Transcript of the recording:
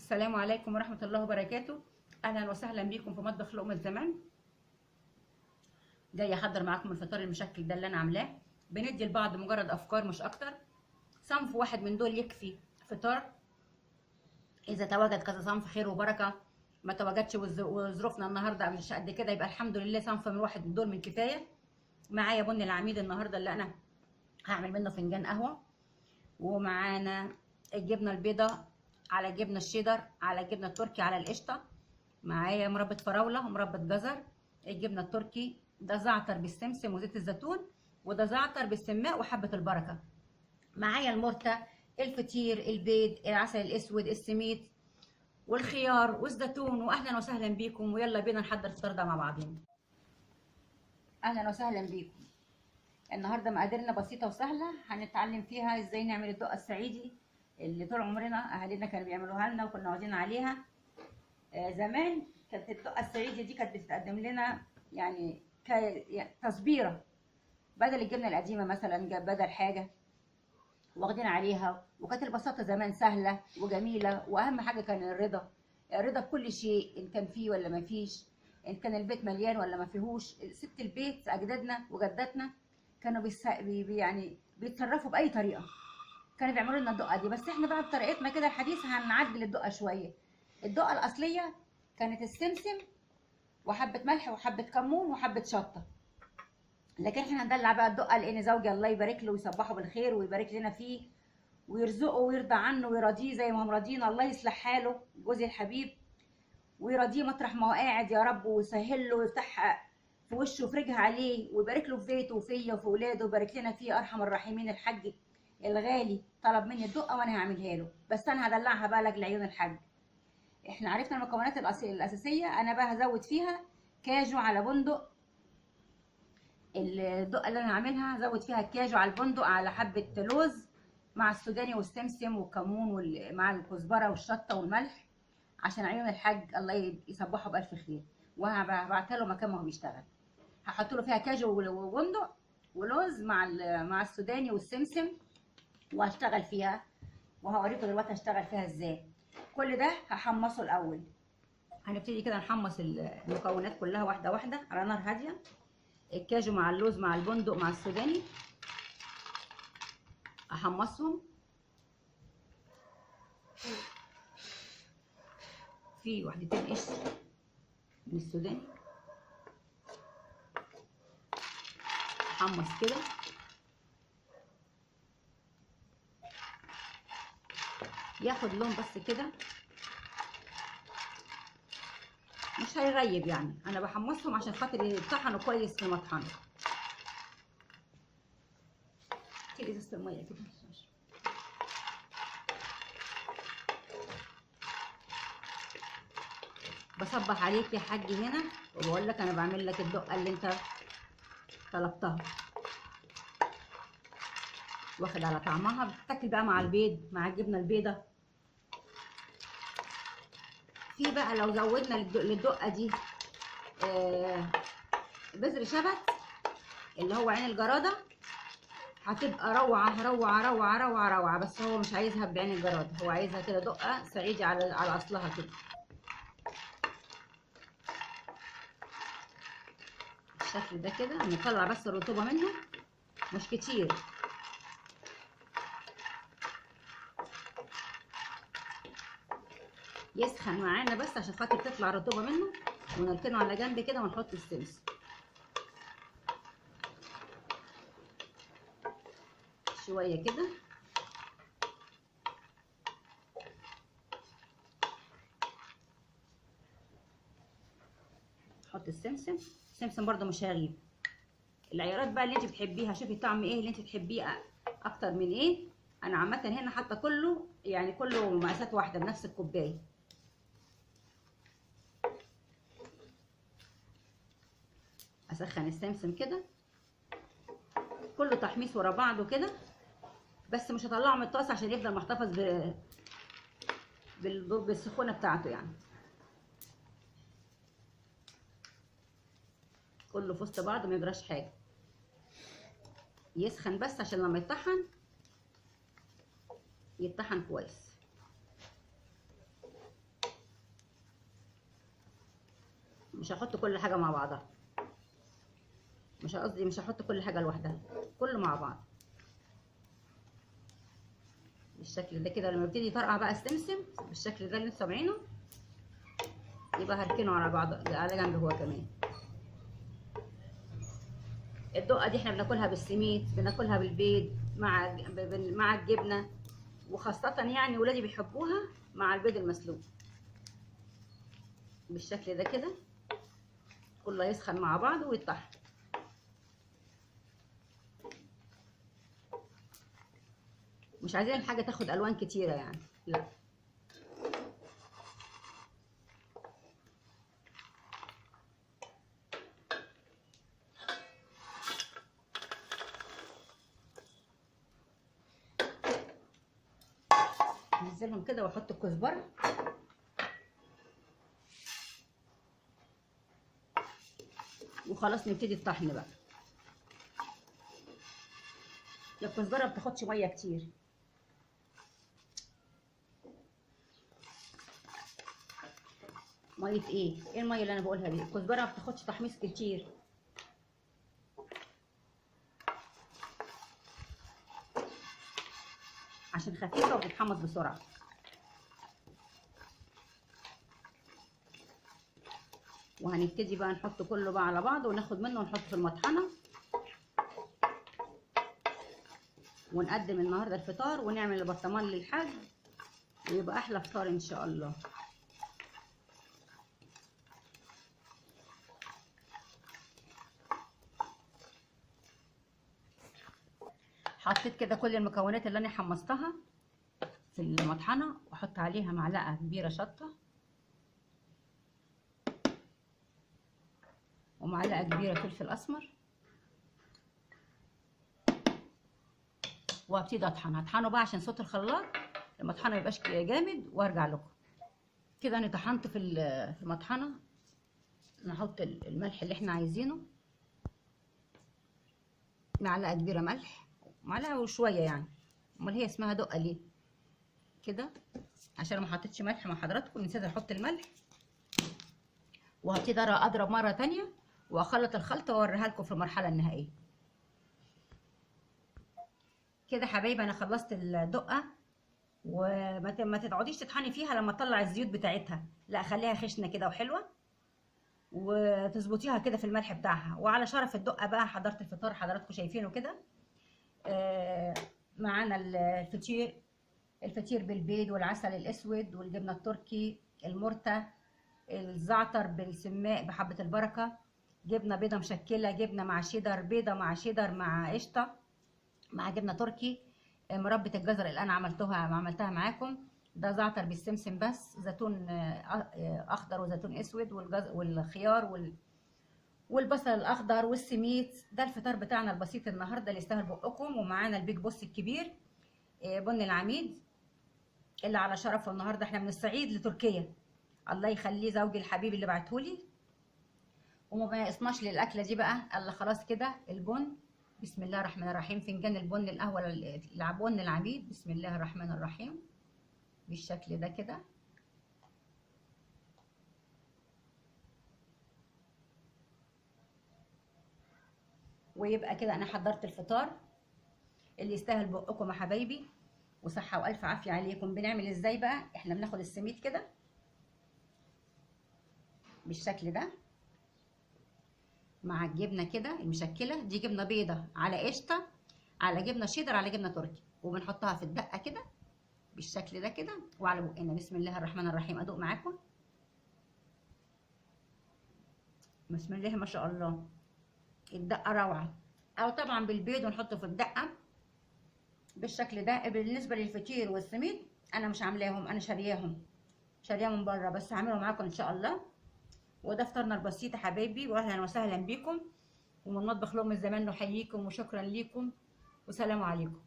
السلام عليكم ورحمة الله وبركاته. أهلا وسهلا بكم في مطبخ لقمة زمان. جاي أحضر معاكم الفطار المشكل ده اللي أنا عاملاه. بندي لبعض مجرد أفكار مش أكتر. صنف واحد من دول يكفي فطار. إذا تواجد كذا صنف خير وبركة، ما تواجدش وظروفنا النهاردة مش قد كده يبقى الحمد لله صنف من واحد من دول من كفاية. معايا بن العميد النهاردة اللي أنا هعمل منه فنجان قهوة، ومعانا الجبنة البيضاء على الجبنة الشيدر على الجبنة التركي على القشطة. معايا مربى فراولة ومربى جزر. الجبنة التركي ده زعتر بالسمسم وزيت الزيتون، وده زعتر بالسماق وحبة البركة. معايا المرتة، الفطير، البيض، العسل الاسود، السميد والخيار والزيتون. واهلا وسهلا بيكم، ويلا بينا نحضر الفطار ده مع بعضين. اهلا وسهلا بيكم. النهارده مقاديرنا بسيطه وسهله، هنتعلم فيها ازاي نعمل الدقه الصعيدي اللي طول عمرنا اهالينا كانوا بيعملوها لنا وكنا واخدين عليها. زمان كانت الدقه الصعيدي دي كانت بتتقدم لنا يعني تصبيره بدل الجبنه القديمه مثلا، بدل حاجه واخدين عليها. وكانت البساطه زمان سهله وجميله، واهم حاجه كان الرضا بكل شيء، ان كان فيه ولا ما فيش، ان كان البيت مليان ولا ما فيهوش. ست البيت اجدادنا وجداتنا كانوا يعني بيتصرفوا باي طريقه، كانوا بيعملوا لنا الدقه دي. بس احنا بقى بطريقتنا كده الحديثه هنعدل الدقه شويه. الدقه الاصليه كانت السمسم وحبه ملح وحبه كمون وحبه شطه، لكن احنا هندلع بقى الدقه لان زوجي الله يبارك له ويصبحه بالخير ويبارك لنا فيه ويرزقه ويرضى عنه ويرضيه زي ما هم راضيين. الله يصلح حاله جوزي الحبيب، ويرضيه مطرح ما هو قاعد يا رب، ويسهل له ويفتح في وشه ويفرجها عليه، ويبارك له في بيته وفيا وفي ولاده ويبارك لنا فيه. ارحم الراحمين الحاج الغالي طلب مني الدقه وانا هعملها له، بس انا هدلعها بقى لاجل عيون الحاج. احنا عرفنا المكونات الاساسيه. انا بقى هزود فيها كاجو على بندق. الدقه اللي انا هعملها هزود فيها الكاجو على البندق على حبه لوز مع السوداني والسمسم والكمون مع الكزبره والشطه والملح عشان عيون الحاج الله يصبحه بالف خير. وهبعتها له مكان ما هو بيشتغل. هحط له فيها كاجو وبندق ولوز مع السوداني والسمسم، وهشتغل فيها وهوريكم دلوقتي هشتغل فيها ازاي. كل ده هحمصه الاول. هنبتدي كده نحمص المكونات كلها واحده واحده على نار هاديه. الكاجو مع اللوز مع البندق مع السوداني احمصهم في وحدتين قشر من السوداني. احمص كده ياخد لون بس كده، مش هيغيب يعني. انا بحمصهم عشان خاطر يطحنوا كويس في المطحنه. كده ازازه الميه كده. بصبح عليك يا حاج هنا وبقول لك انا بعمل لك الدقه اللي انت طلبتها، واخد على طعمها. بتتاكل بقى مع البيض مع الجبنه البيضه. في بقى لو زودنا للدقه دي بذر شبت اللي هو عين الجراده، هتبقى روعه روعه روعه روعه روعه. بس هو مش عايزها بعين الجراده، هو عايزها كده دقه صعيدي على اصلها كده. بالشكل ده كده نطلع بس الرطوبه منه مش كتير. يسخن معانا بس عشان خاطر تطلع الرطوبه منه، ونركنه على جنب كده ونحط السمسم شويه كده. نحط السمسم برده مش هيغيب. العيارات بقى اللي انت بتحبيها، شوفي طعم ايه اللي انت تحبيه اكتر من ايه. انا عامه هنا حاطه كله يعني كله مقاسات واحده بنفس الكوبايه. اسخن السمسم كده كله تحميص ورا بعضه كده، بس مش هطلعه من الطاسه عشان يفضل محتفظ بالسخونه بتاعته يعني. كله في وسط بعضه ما يجراش حاجه. يسخن بس عشان لما يتطحن كويس. مش هحط كل حاجه مع بعضها، مش هحط كل حاجه لوحدها، كله مع بعض بالشكل ده كده. لما يبتدي يطرقع بقى السمسم بالشكل ده اللي انتوا سامعينه، يبقى هركنه على بعض على جنب هو كمان. الدقه دي احنا بناكلها بالسميد، بناكلها بالبيض مع الجبنه، وخاصه يعني ولادي بيحبوها مع البيض المسلوق بالشكل ده كده. كله يسخن مع بعض ويتطحن. مش عايزين الحاجه تاخد الوان كتيره يعني، لا. انزلهم كده واحط الكزبره وخلاص نبتدي الطحن بقى. الكزبره ما بتاخدش ميه كتير. ميه ايه الميه اللي انا بقولها دي؟ الكزبره ما بتاخدش تحميص كتير. عشان خفيفه وبتتحمص بسرعه. وهنبتدي بقى نحط كله بقى على بعض وناخد منه ونحطه في المطحنه، ونقدم النهارده الفطار ونعمل البرطمان للحاج، ويبقى احلى فطار ان شاء الله. حطيت كده كل المكونات اللي انا حمصتها في المطحنه، واحط عليها معلقه كبيره شطه ومعلقه كبيره فلفل اسمر، وابتدي هطحنه بقى عشان صوت الخلاط المطحنه ميبقاش جامد، وارجع لكم. كده انا طحنت في المطحنه. نحط الملح اللي احنا عايزينه، معلقه كبيره ملح، معلقه وشويه يعني، امال هي اسمها دقه ليه كده؟ عشان ما حطيتش ملح مع حضراتكم، نسيت احط الملح. وهبتدي اضرب مره تانية واخلط الخلطه واوريها لكم في المرحله النهائيه. كده حبايبي انا خلصت الدقه. وما تقعديش تطحني فيها لما تطلع الزيوت بتاعتها، لا خليها خشنه كده وحلوه، وتظبطيها كده في الملح بتاعها. وعلى شرف الدقه بقى حضرت الفطار حضراتكم شايفينه كده. معانا الفطير بالبيض والعسل الاسود والجبنه التركي، المرتة، الزعتر بالسماق بحبه البركه، جبنه بيضه مشكله، جبنه مع شيدر، بيضه مع شيدر مع قشطه مع جبنه تركي، مربى الجزر اللي انا عملتها معاكم. ده زعتر بالسمسم بس، زيتون اخضر وزيتون اسود والخيار والبصل الاخضر والسميد. ده الفطار بتاعنا البسيط النهارده اللي يستاهل بقكم. ومعانا البيج بوس الكبير بن العميد اللي على شرفه النهارده. احنا من الصعيد لتركيا، الله يخليه زوجي الحبيب اللي بعتهولي. وما يقصناش للاكله دي بقى الا خلاص كده البن. بسم الله الرحمن الرحيم. فنجان البن القهوه البن العميد، بسم الله الرحمن الرحيم بالشكل ده كده. ويبقى كده انا حضرت الفطار اللي يستاهل بقكم يا حبايبي، وصحه والف عافيه عليكم. بنعمل ازاي بقى؟ احنا بناخد السميد كده بالشكل ده مع الجبنه كده المشكله، دي جبنه بيضه على قشطه على جبنه شيدر على جبنه تركي، وبنحطها في الدقه كده بالشكل ده كده وعلى بقنا. بسم الله الرحمن الرحيم. ادوق معاكم. بسم الله ما شاء الله، الدقه روعه. او طبعا بالبيض ونحطه في الدقه بالشكل ده. بالنسبه للفطير والسميد انا مش عاملاهم، انا شارياهم من بره، بس هعملهم معاكم ان شاء الله. وده فطارنا البسيط يا حبايبي، واهلا وسهلا بيكم. ومن مطبخ لقمة زمان نحييكم وشكرا ليكم وسلام عليكم.